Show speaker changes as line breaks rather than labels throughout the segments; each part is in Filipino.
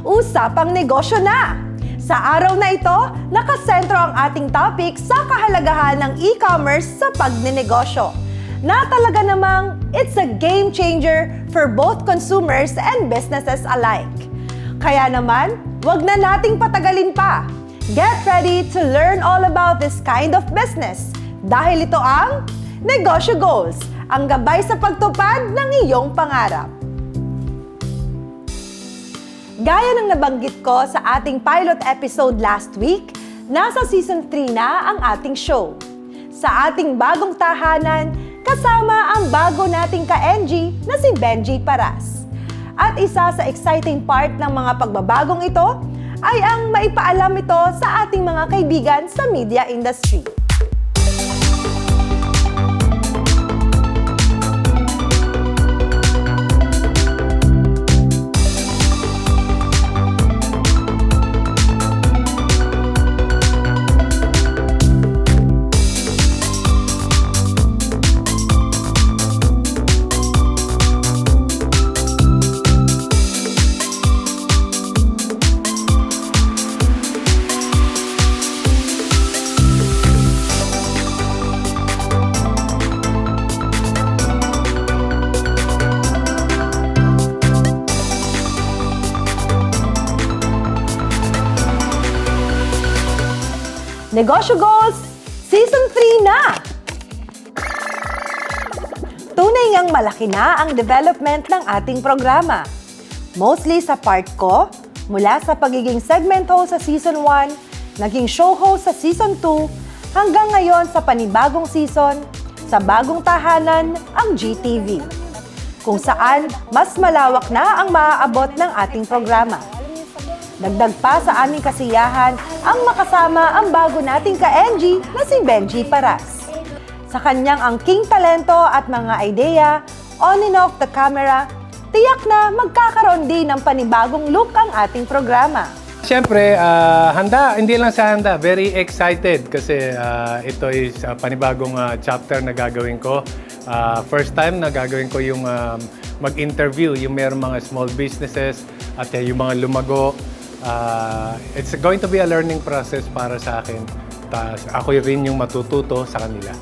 Usapang negosyo na! Sa araw na ito, nakasentro ang ating topic sa kahalagahan ng e-commerce sa pagnenegosyo. Na talaga namang it's a game changer for both consumers and businesses alike. Kaya naman, wag na nating patagalin pa. Get ready to learn all about this kind of business dahil ito ang Negosyo Goals, ang gabay sa pagtupad ng iyong pangarap. Gaya ng nabanggit ko sa ating pilot episode last week, nasa Season 3 na ang ating show. Sa ating bagong tahanan, kasama ang bago nating ka-NG na si Benji Paras. At isa sa exciting part ng mga pagbabagong ito ay ang maipaalam ito sa ating mga kaibigan sa media industry. Negosyo Goals, Season 3 na! Tunay ngang malaki na ang development ng ating programa. Mostly sa part ko, mula sa pagiging segment host sa Season 1, naging show host sa Season 2, hanggang ngayon sa panibagong season, sa bagong tahanan, ang GTV. Kung saan, mas malawak na ang maaabot ng ating programa. Dagdag pa sa aming kasiyahan ang makasama ang bago nating ka-NG na si Benji Paras. Sa kanyang angking talento at mga ideya, on and off the camera, tiyak na magkakaroon din ng panibagong look ang ating programa.
Siyempre, handa, hindi lang sa handa, very excited kasi ito is panibagong chapter na gagawin ko. First time na gagawin ko yung mag-interview, yung mayroong mga small businesses at yung mga lumago. It's going to be a learning process para sa akin. Ako rin yung matututo sa kanila.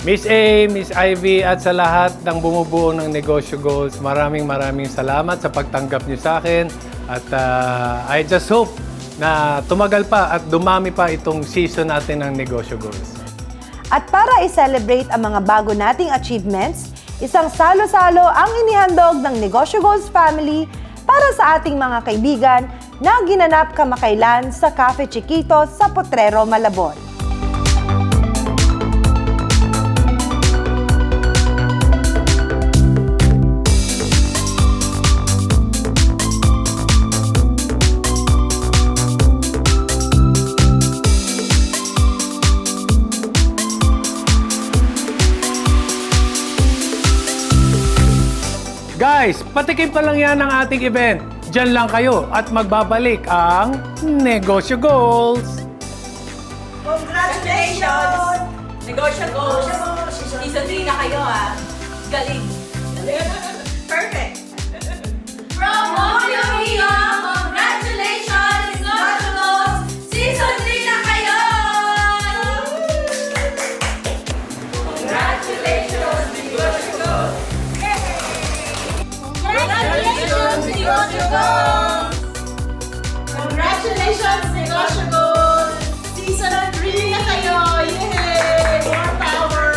Miss A, Miss Ivy at sa lahat ng bumubuo ng Negosyo Goals, maraming salamat sa pagtanggap niyo sa akin. At I just hope na tumagal pa at dumami pa itong season natin ng Negosyo Goals.
At para i-celebrate ang mga bago nating achievements, isang salo-salo ang inihandog ng Negosyo Goals family para sa ating mga kaibigan na ginanap kamakailan sa Cafe Chiquito sa Potrero, Malabon.
Guys, patikim pa lang yan ng ating event. Diyan lang kayo at magbabalik ang Negosyo Goals!
Congratulations! Negosyo Goals! Season 3 na kayo Galing! Perfect! From Audio Rio, congratulations! Negosyo Goals! Season 3 na kayo! Congratulations! Negosyo Goals! Congratulations, Negosyo Goals! Congratulations, Negosyo Goals! Season 3 na kayo! Yay! More power!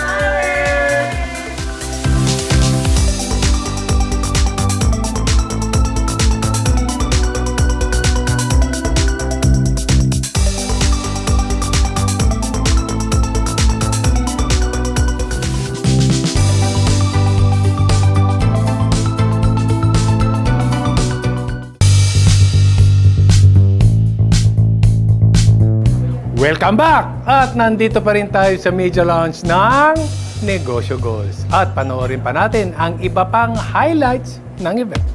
Welcome back! At nandito pa rin tayo sa media launch ng Negosyo Goals. At panoorin pa natin ang iba pang highlights ng event.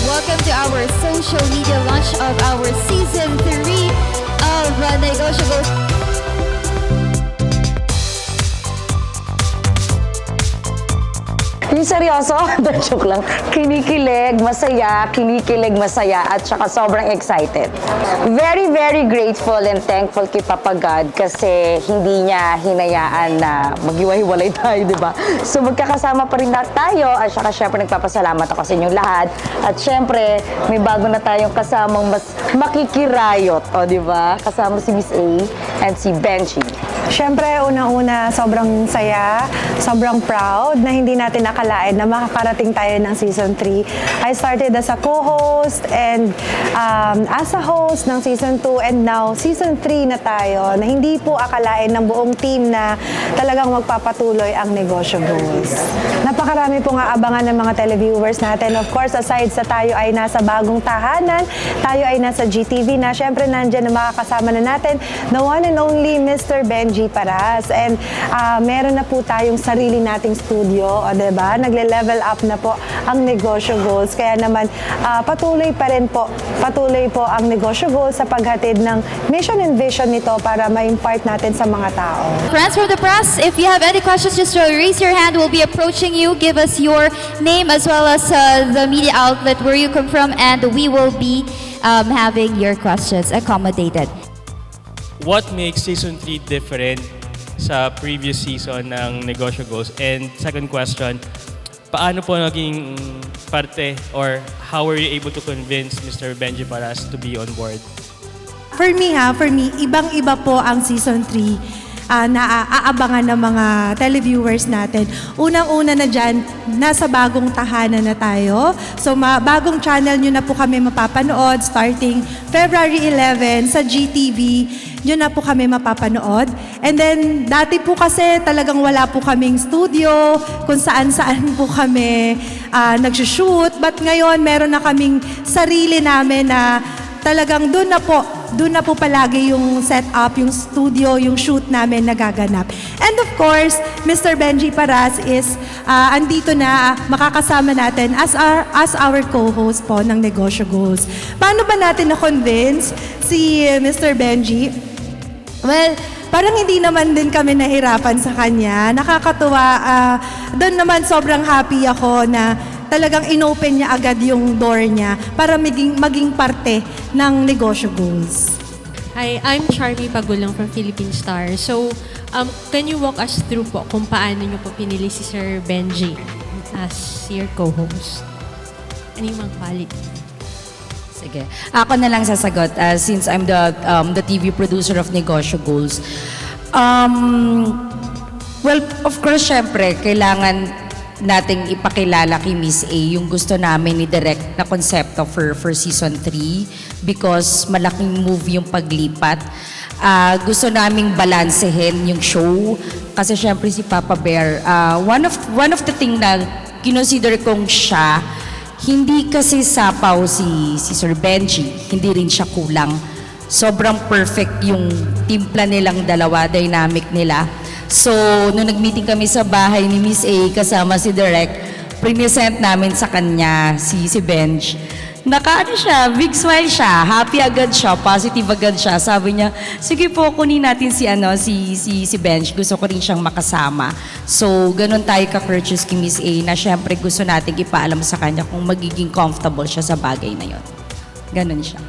Welcome to our social media launch of our Season 3 of Negosyo Goals.
seryoso, joke lang. Kinikilig, masaya, at saka sobrang excited. Very, very grateful and thankful kay Papa God kasi hindi niya hinayaan na maghiwa-hiwalay tayo, di ba? So magkakasama pa rin tayo at saka syempre nagpapasalamat ako sa inyong lahat. At syempre, may bago na tayong kasamang mas makikirayot, o di ba? Kasama si Miss A and si Benji.
Siyempre, unang-una, sobrang saya, sobrang proud na hindi natin nakalain na makakarating tayo ng Season 3. I started as a co-host and as a host ng Season 2 and now Season 3 na tayo na hindi po akalain ng buong team na talagang magpapatuloy ang Negosyo Goals. Napakarami po nga abangan ng mga televiewers natin. Of course, aside sa tayo ay nasa bagong tahanan, tayo ay nasa GTV na. Siyempre, nandyan na makakasama na natin the one and only Mr. Benji Paras. And meron na po tayong sarili nating studio, o diba? Nagle-level up na po ang Negosyo Goals. Kaya naman, patuloy po ang Negosyo Goals sa paghatid ng mission and vision nito para ma-impart natin sa mga tao.
Friends from the press, if you have any questions, just raise your hand. We'll be approaching you. Give us your name as well as the media outlet where you come from, and we will be having your questions accommodated.
What makes Season 3 different sa previous season ng Negosyo Goals? And second question, paano po naging parte or how were you able to convince Mr. Benji Paras to be on board?
For me, ibang-iba po ang Season 3 na aabangan ng mga televiewers natin. Unang-una na dyan, nasa bagong tahanan na tayo. So, bagong channel nyo na po kami mapapanood starting February 11 sa GTV. Yun na po kami mapapanood. And then, dati po kasi talagang wala po kaming studio, kung saan-saan po kami nagsushoot. But ngayon, meron na kaming sarili namin na talagang doon na po palagi yung setup, yung studio, yung shoot namin nagaganap. And of course, Mr. Benji Paras is andito na makakasama natin as our co-host po ng Negosyo Goals. Paano ba natin na-convince si Mr. Benji? Well, parang hindi naman din kami nahirapan sa kanya. Nakakatuwa. Doon naman sobrang happy ako na talagang inopen niya agad yung door niya para maging parte ng Negosyo Goals.
Hi, I'm Charmy Pagulang from Philippine Star. So, can you walk us through po kung paano niyo po pinili si Sir Benji as your co-host? Ano yung mga quality?
Sige. Ako na lang sasagot since I'm the TV producer of Negosyo Goals. Well, of course, syempre, kailangan nating ipakilala kay Miss A yung gusto namin i-direct na konsepto for Season 3 because malaking move yung paglipat. Gusto naming balansehin yung show kasi syempre si Papa Bear, one of the thing na kinonsider kong siya, hindi kasi sapaw si Sir Benji, hindi rin siya kulang. Sobrang perfect yung timpla nilang dalawa, dynamic nila. So, nung nag-meeting kami sa bahay ni Miss A kasama si Direk, present namin sa kanya si Benj. Nakaano siya, big smile siya, happy agad siya, positive agad siya. Sabi niya, sige po, kunin natin si Benj, gusto ko rin siyang makasama. So, ganun tayo ka-purchase kay Miss A na syempre gusto natin ipaalam sa kanya kung magiging comfortable siya sa bagay na yon. Ganun siya.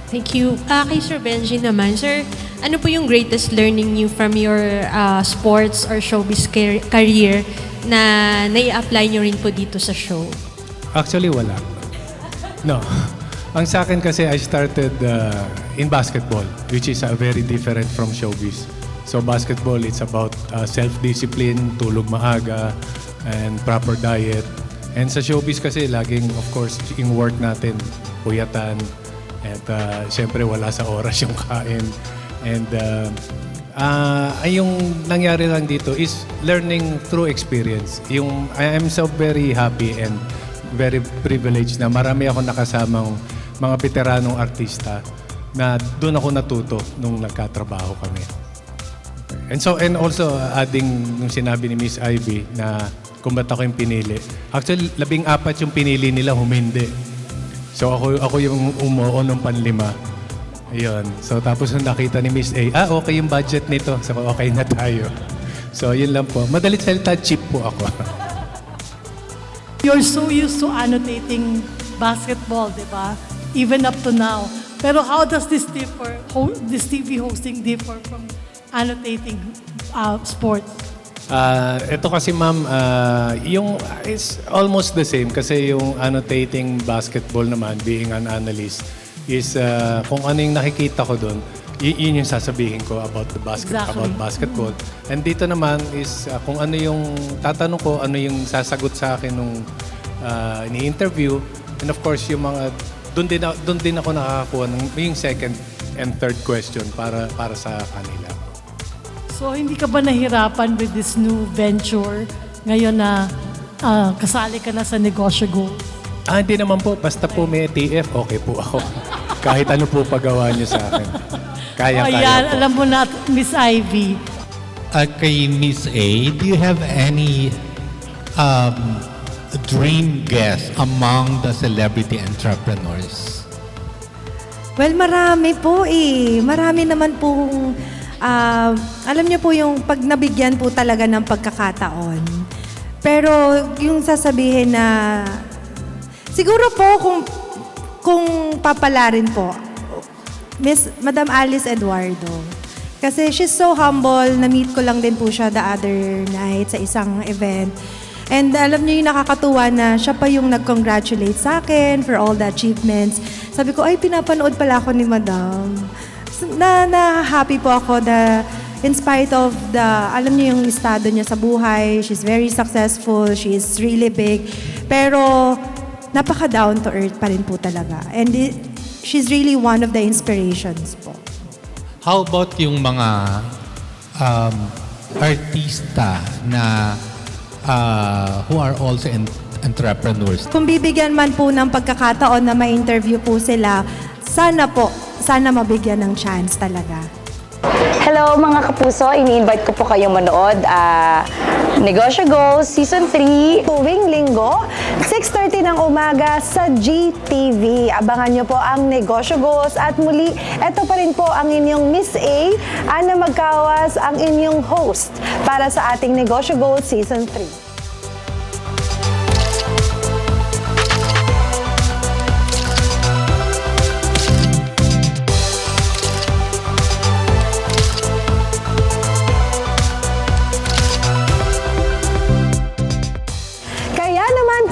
Thank you. Kay Sir Benji naman, Sir, ano po yung greatest learning you from your sports or showbiz career na nai-apply nyo rin po dito sa show?
Actually, wala. No. Ang sa akin kasi, I started in basketball, which is very different from showbiz. So basketball, it's about self-discipline, tulog maaga, and proper diet. And sa showbiz kasi, laging, of course, yung work natin, puyatan, at siyempre wala sa oras yung kain. And yung nangyari lang dito is learning through experience. I am so very happy and very privileged na marami ako nakasamang mga veteranong artista na doon ako natuto nung nagkatrabaho kami. And also adding nung sinabi ni Miss Ivy na kung ba't ako yung pinili. Actually, 14 yung pinili nila, humindi. So ako yung umuo ng panlima. Ayun. So tapos nung nakita ni Miss A, okay yung budget nito. So okay na tayo. So yun lang po. Madalit salita, cheap po ako.
You're so used to annotating basketball, di ba? Even up to now. Pero how does this TV hosting differ from annotating sports?
Ito kasi ma'am, yung it's almost the same kasi yung annotating basketball naman, being an analyst, is kung ano yung nakikita ko doon, yun yung sasabihin ko about
Exactly.
basketball. And dito naman is kung ano yung tatanong ko, ano yung sasagot sa akin nung ini-interview. And of course, yung mga doon din ako nakakakuha ng yung second and third question para sa kanila.
So, hindi ka ba nahirapan with this new venture ngayon na kasali ka na sa Negosyo Goals?
Hindi naman po. Basta po may TF, okay po ako. Kahit ano po pagawa niyo sa akin. Kaya-kaya
Ayan,
po.
alam mo na, Miss Ivy.
Kay Miss A, do you have any dream guest among the celebrity entrepreneurs?
Well, marami po eh. Marami naman pong, alam niyo po yung pag nabigyan po talaga ng pagkakataon. Pero yung sasabihin na, siguro po kung papalarin po, Madam Alice Eduardo. Kasi she's so humble. Na-meet ko lang din po siya the other night sa isang event. And alam niyo yung nakakatuwa na siya pa yung nag-congratulate sa akin for all the achievements. Sabi ko, ay, pinapanood pala ako ni Madam. Na-happy po ako na in spite of the, alam niyo yung estado niya sa buhay, she's very successful, she's really big. Pero napaka-down to earth pa rin po talaga. And she's really one of the inspirations po.
How about yung mga artista na who are also entrepreneurs?
Kung bibigyan man po ng pagkakataon na ma-interview po sila, sana mabigyan ng chance talaga.
Hello mga kapuso, ini-invite ko po kayong manood Negosyo Goals Season 3
Tuwing linggo, 6:30 ng umaga sa GTV. Abangan nyo po ang Negosyo Goals at muli, ito pa rin po ang inyong Miss A, Ana Magkawas, ang inyong host para sa ating Negosyo Goals Season 3.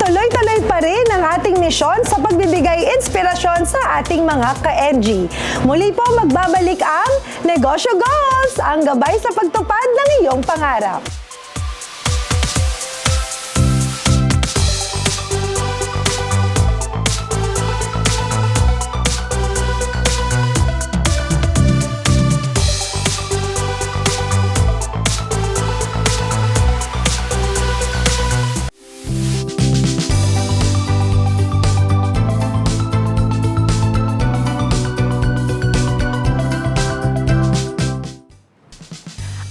Tuloy-tuloy pa rin ang ating misyon sa pagbibigay inspirasyon sa ating mga ka-NG. Muli po magbabalik ang Negosyo Goals, ang gabay sa pagtupad ng iyong pangarap.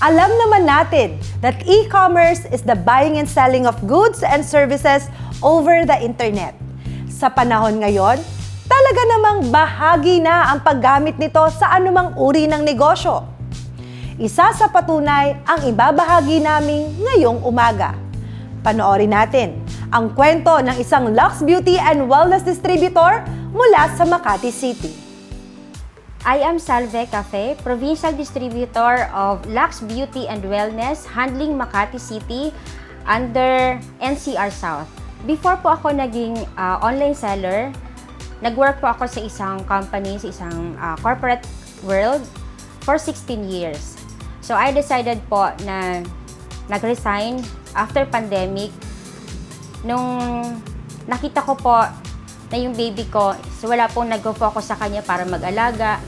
Alam naman natin that e-commerce is the buying and selling of goods and services over the internet. Sa panahon ngayon, talaga namang bahagi na ang paggamit nito sa anumang uri ng negosyo. Isa sa patunay ang ibabahagi namin ngayong umaga. Panoorin natin ang kwento ng isang Lux Beauty and Wellness Distributor mula sa Makati City.
I am Salve Cafe, Provincial Distributor of Lux Beauty and Wellness, handling Makati City under NCR South. Before po ako naging online seller, nag-work po ako sa isang company, sa isang corporate world for 16 years. So I decided po na nag-resign after pandemic. Nung nakita ko po na yung baby ko, so wala pong nag-focus sa kanya para mag-alaga.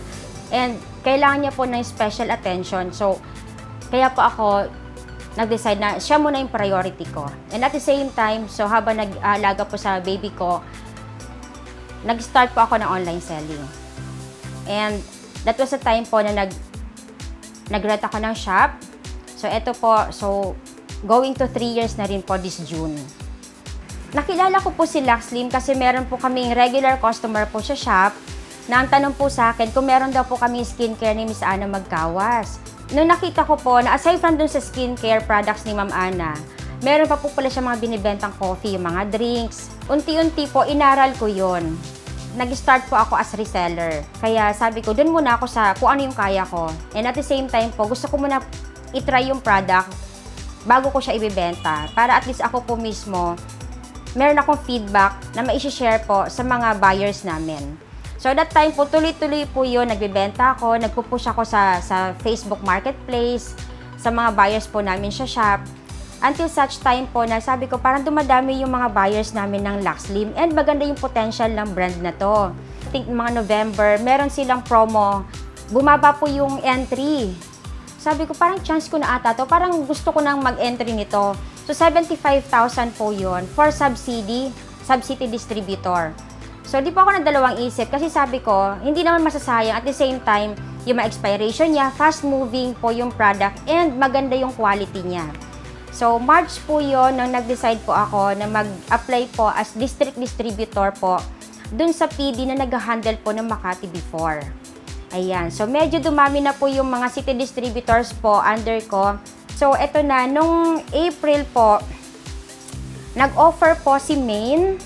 And kailangan niya po ng special attention. So, kaya po ako nag-decide na siya muna yung priority ko. And at the same time, so habang nag-alaga po sa baby ko, nag-start po ako ng online selling. And that was the time po na nag-rent ako ng shop. So, eto po, so going to 3 years na rin po this June. Nakilala ko po si Luxlim kasi meron po kaming regular customer po sa shop na ang tanong po sa akin kung meron daw po kami skincare ni Miss Ana Magkawas. Nung nakita ko po na aside from dun sa skincare products ni Ma'am Ana, Meron pa po pala siya mga binibentang coffee, yung mga drinks. Unti-unti po, inaral ko yon. Nag-start po ako as reseller. Kaya sabi ko, dun muna ako sa kung ano yung kaya ko. And at the same time po, gusto ko muna itry yung product bago ko siya ibibenta. Para at least ako po mismo, meron akong feedback na ma-share po sa mga buyers namin. So that time po, tuloy-tuloy po yun. Nagbibenta ako, nagpupush ako sa Facebook Marketplace, sa mga buyers po namin sa shop. Until such time po na sabi ko, parang dumadami yung mga buyers namin ng Lux Slim and maganda yung potential ng brand na to. I think mga November, meron silang promo. Bumaba po yung entry. Sabi ko, parang chance ko na ata to. Parang gusto ko nang mag-entry nito. So, 75,000 po yun for subsidy distributor. So, di po ako nagdalawang isip kasi sabi ko, hindi naman masasayang. At the same time, yung ma-expiration niya, fast-moving po yung product and maganda yung quality niya. So, March po yun nang nag-decide po ako na mag-apply po as district distributor po dun sa PD na nag-handle po ng Makati before. Ayan. So, medyo dumami na po yung mga city distributors po under ko. So, eto na. Nung April po, nag-offer po si Maine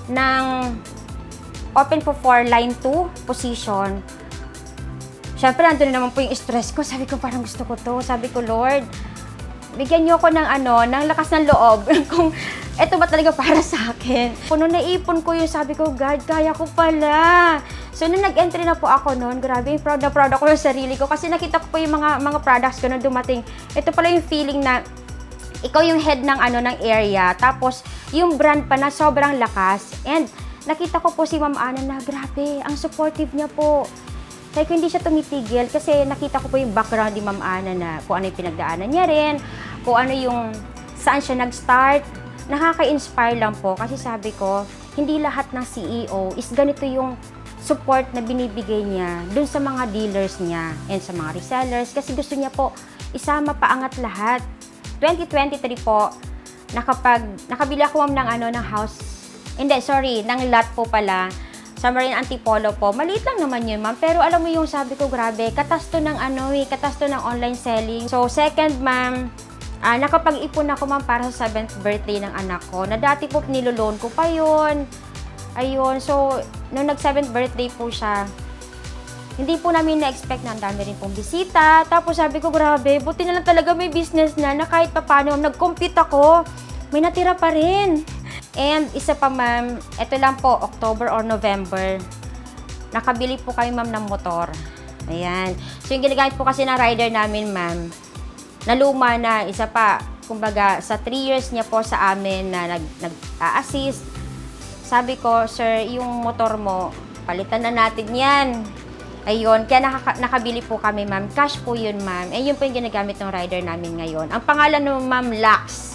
ng open po for line 2 position. Siyempre, nandun na naman po yung stress ko. Sabi ko, parang gusto ko to. Sabi ko, Lord, bigyan niyo ako ng lakas ng loob kung eto ba talaga para sa akin. Nung naipon ko yung sabi ko, God, kaya ko pala. So, nung nag-entry na po ako noon, grabe, proud na proud ako sa sarili ko kasi nakita ko po yung mga products ko nung dumating. Ito pala yung feeling na ikaw yung head ng area, tapos yung brand pa na sobrang lakas. And nakita ko po si Ma'am Ana na grabe, ang supportive niya po. Kaya hindi siya tumitigil kasi nakita ko po yung background ni Ma'am Ana na kung ano yung pinagdaanan niya rin, kung ano yung saan siya nag-start. Nakaka-inspire lang po kasi sabi ko, hindi lahat ng CEO is ganito yung support na binibigay niya dun sa mga dealers niya and sa mga resellers kasi gusto niya po isama paangat lahat. 2023 po, nakabili ako ng house, ng lot po pala. Sa Marine Antipolo po, maliit lang naman yun, ma'am. Pero alam mo yung sabi ko, grabe, katasto ng katasto ng online selling. So, second, ma'am, nakapag-ipon ako, ma'am, para sa 7th birthday ng anak ko. Na dati po, niloloan ko pa yun. Ayun, so, nung nag-7th birthday po siya, hindi po namin na-expect na ang dami rin pong bisita. Tapos sabi ko, grabe, buti na lang talaga may business na kahit pa paano, nag-compete ako, may natira pa rin. And isa pa, ma'am, ito lang po, October or November, nakabili po kayo, ma'am, ng motor. Ayan. So, yung ginagamit po kasi ng rider namin, ma'am, naluma na, isa pa, kumbaga, sa 3 years niya po sa amin na nag-assist, sabi ko, sir, yung motor mo, palitan na natin yan. Ayun, kaya nakabili po kami, ma'am. Cash po yun, ma'am. Eh, yun po yung ginagamit ng rider namin ngayon. Ang pangalan ng ma'am, Lux.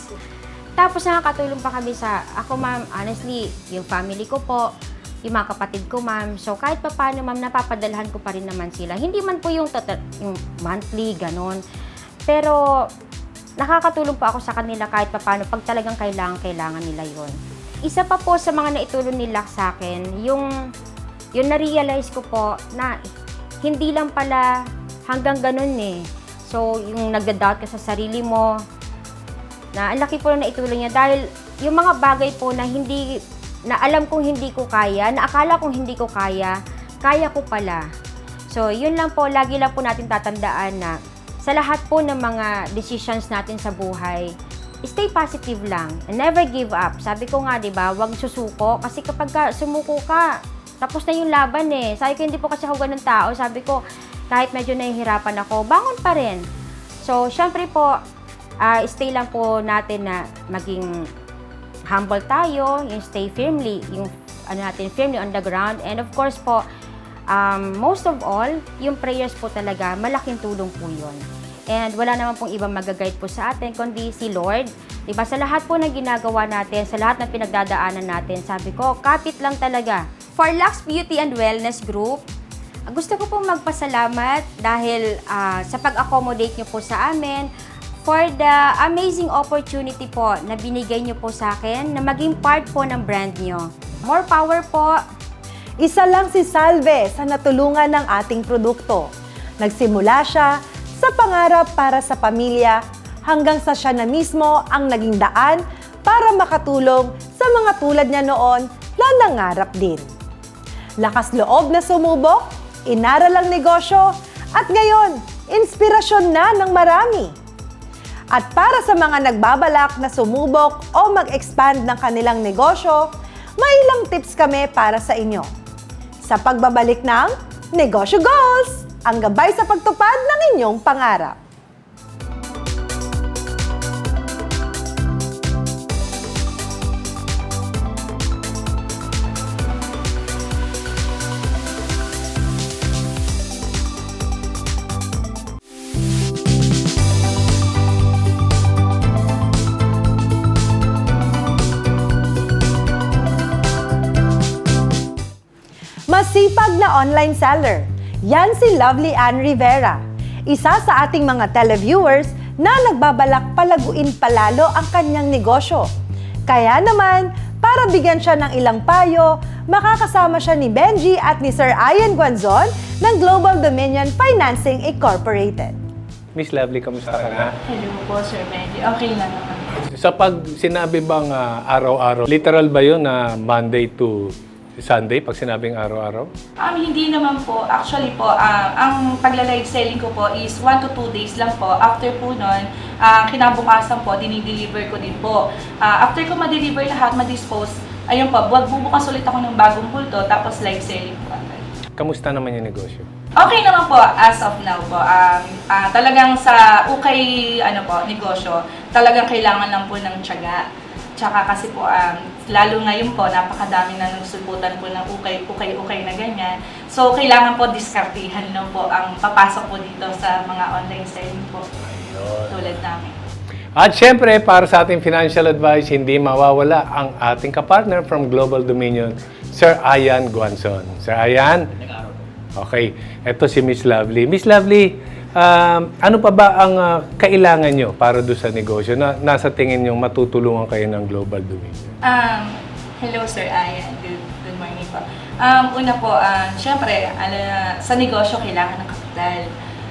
Tapos nakakatulong pa kami ako, ma'am, honestly, yung family ko po, yung mga kapatid ko, ma'am. So, kahit pa paano, ma'am, napapadalhan ko pa rin naman sila. Hindi man po yung monthly, ganon. Pero, nakakatulong po ako sa kanila kahit pa paano pag talagang kailangan nila yon. Isa pa po sa mga naitulong nila sa akin, yung na-realize ko po na hindi lang pala hanggang ganun eh. So, yung nagda-doubt ka sa sarili mo, na ang laki po na naitulong niya dahil yung mga bagay po na alam kong hindi ko kaya, na akala kong hindi ko kaya ko pala. So, yun lang po, lagi lang po natin tatandaan na sa lahat po ng mga decisions natin sa buhay, stay positive lang and never give up. Sabi ko nga, di ba, huwag susuko kasi kapag sumuko ka, tapos na yung laban eh. Sabi ko, hindi po kasi ako ganun tao. Sabi ko, kahit medyo nahihirapan ako, bangon pa rin. So, syempre po, stay lang po natin na maging humble tayo, yung stay firmly, yung firmly on the ground. And of course po, most of all, yung prayers po talaga, malaking tulong po yun. And wala naman pong ibang mag-guide po sa atin, kundi si Lord. Diba? Sa lahat po na ginagawa natin, sa lahat ng pinagdadaanan natin, sabi ko, kapit lang talaga. For Lux Beauty and Wellness Group, gusto ko pong magpasalamat dahil sa pag-accommodate nyo po sa amin, for the amazing opportunity po na binigay nyo po sa akin na maging part po ng brand nyo. More power po!
Isa lang si Salve sa natulungan ng ating produkto. Nagsimula siya sa pangarap para sa pamilya hanggang sa siya na mismo ang naging daan para makatulong sa mga tulad niya noon na nangarap din. Lakas loob na sumubok, inaral ang negosyo, at ngayon, inspirasyon na ng marami. At para sa mga nagbabalak na sumubok o mag-expand ng kanilang negosyo, may ilang tips kami para sa inyo. Sa pagbabalik ng Negosyo Goals, ang gabay sa pagtupad ng inyong pangarap. Masipag na online seller. Yan si Lovely Ann Rivera. Isa sa ating mga televiewers na nagbabalak palaguin palalo ang kanyang negosyo. Kaya naman, para bigyan siya ng ilang payo, makakasama siya ni Benji at ni Sir Ian Guanzon ng Global Dominion Financing Incorporated.
Miss Lovely, kamusta ka na?
Hello po, Sir Benji. Okay lang naman.
Sa pag sinabi bang araw-araw, literal ba yun na Monday to Sunday pag sinabing araw-araw?
Hindi naman po. Actually po, ang pagla-live selling ko po is 1 to 2 days lang po. After po nun, kinabukasan po, dinideliver ko din po. After ko ma-deliver lahat, ma-dispose, ayun po, bubukas ulit ako ng bagong pulto, tapos live selling po.
Kamusta naman yung negosyo?
Okay naman po as of now po. Talagang sa ukay negosyo, talagang kailangan lang po ng tiyaga. Tsaka kasi po, lalo ngayon po, napakadami na nagsubutan po ng ukay na ganyan. So, kailangan po diskartihan lang po ang papasok po dito sa mga online selling po. Tulad namin.
At syempre, para sa ating financial advice, hindi mawawala ang ating kapartner from Global Dominion, Sir Ian Guanzon. Sir Ian? Okay, eto si Miss Lovely. Miss Lovely, ano pa ba ang kailangan nyo para doon sa negosyo na nasa tingin nyo matutulungan kayo ng Global Dominion?
Hello Sir Ian, good morning po. Una po, syempre, sa negosyo kailangan ng kapital.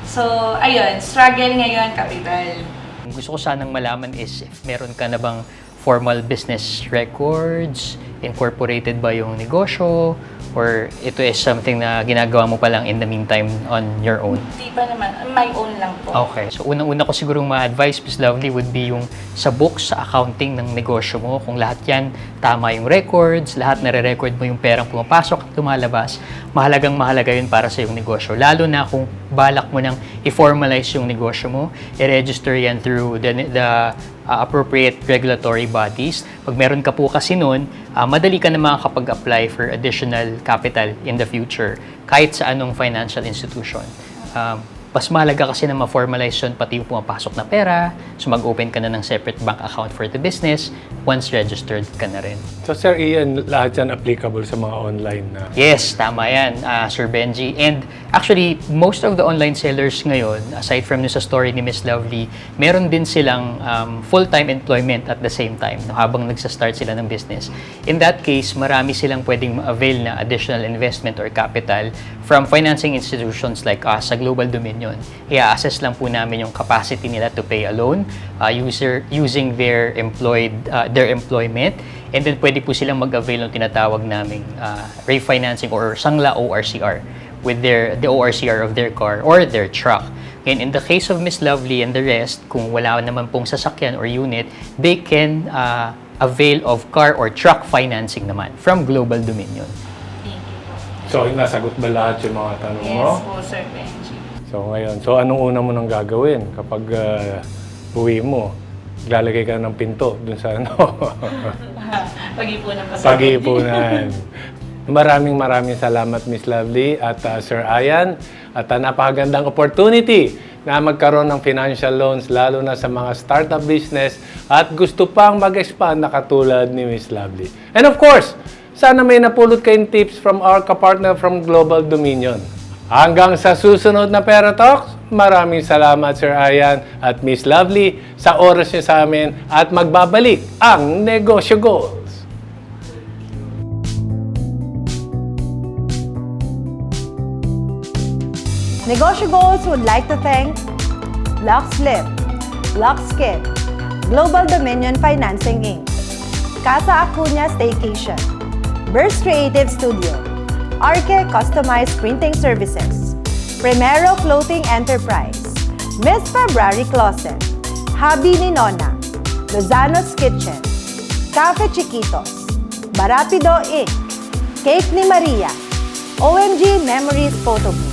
So, ayun, struggle ngayon, kapital.
Gusto ko sanang malaman is if meron ka na bang formal business records, incorporated ba yung negosyo, or ito is something na ginagawa mo pa lang in the meantime on your own?
Di pa naman, my own lang po.
Okay. So, unang-una ko sigurong ma-advise, Miss Lovely, would be yung sa books, sa accounting ng negosyo mo. Kung lahat yan, tama yung records, lahat nare-record mo yung perang pumapasok at lumalabas, mahalagang-mahalaga yun para sa yung negosyo. Lalo na kung balak mo nang i-formalize yung negosyo mo, i-register yan through the appropriate regulatory bodies. Pag meron ka po kasi nun, madali ka na makakapag-apply for additional capital in the future, kahit sa anong financial institution. Mas mahalaga kasi na ma-formalize yun pati yung pumapasok na pera, so mag-open ka na ng separate bank account for the business once registered ka na rin.
So Sir Ian, lahat yan applicable sa mga online na?
Yes, tama yan, Sir Benji. And actually, most of the online sellers ngayon, aside from sa story ni Miss Lovely, meron din silang full-time employment at the same time, no, habang nagsa-start sila ng business. In that case, marami silang pwedeng ma-avail na additional investment or capital from financing institutions like us sa Global Dominion. I-assess lang po namin yung capacity nila to pay a loan using their employment, and then pwede po silang mag-avail ng tinatawag naming refinancing or sangla ORCR with the ORCR of their car or their truck. And in the case of Miss Lovely and the rest, kung wala naman pong sasakyan or unit, they can avail of car or truck financing naman from Global Dominion.
So, nasagot ba lahat yung mga tanong mo?
Yes po, Sir Benji.
So, ngayon, anong una mo nang gagawin kapag uwi mo? Lalagay ka ng pinto dun sa
Pag-ipunan pa.
Pag-ipunan. Maraming salamat, Miss Lovely at Sir Ian. At napakagandang opportunity na magkaroon ng financial loans, lalo na sa mga startup business at gusto pang mag-expand na katulad ni Miss Lovely. And of course, sana may napulot kayong tips from our kapartner from Global Dominion. Hanggang sa susunod na Pera Talks, maraming salamat Sir Ian at Miss Lovely sa oras niyo sa amin at magbabalik ang Negosyo Goals.
Negosyo Goals would like to thank LuxLip, Lux Skin, Global Dominion Financing Inc., Casa Acuna Staycation, Burst Creative Studio, Arke Customized Printing Services, Primero Clothing Enterprise, Miss February Closet, Habi ni Nona, Lozano's Kitchen, Cafe Chiquitos, Barapido Inc., Cake ni Maria, OMG Memories Photo Booth,